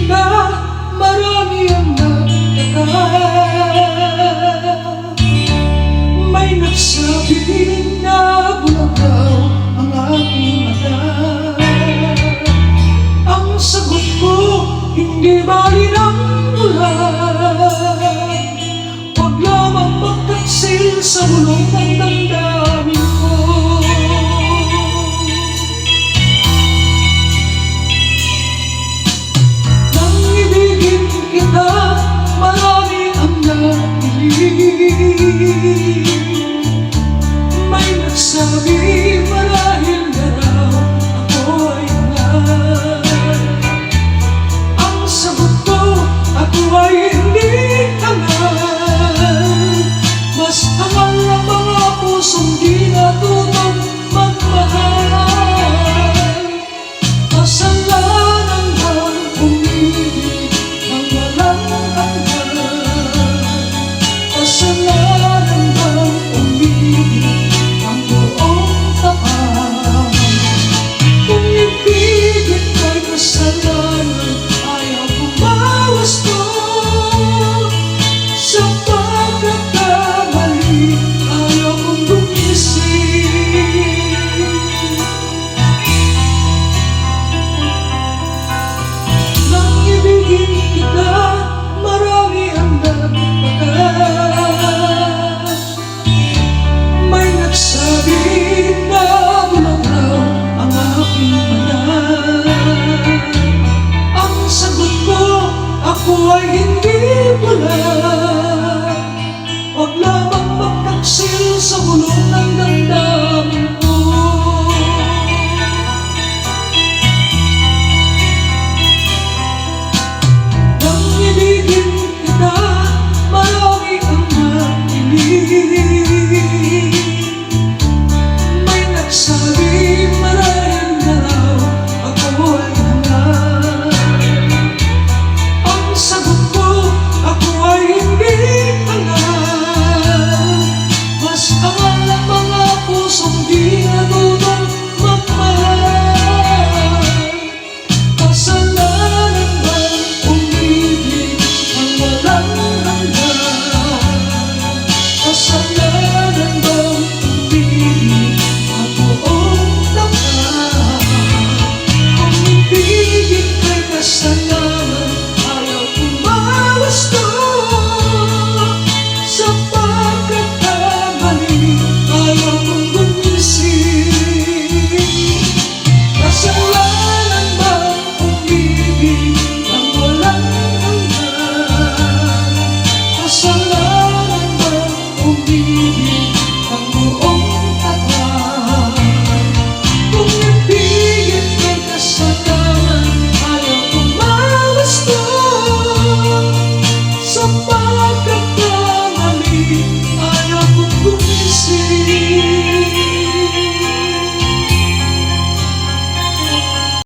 na marami ang nagtaka. May nagsabi na bulagaw ang aking mata. Ang sagot ko, hindi bali ng ulan. Huwag lamang magtaksil sa bulong ng damdamin ko. Nang ibigin kita, marami ang nakilig. May nagsabi marahil na raw ako'y hangal. Ang sagot ko, ako ay hindi hangal. Mas hangal ang mga pusong di natutong magmahal. Asan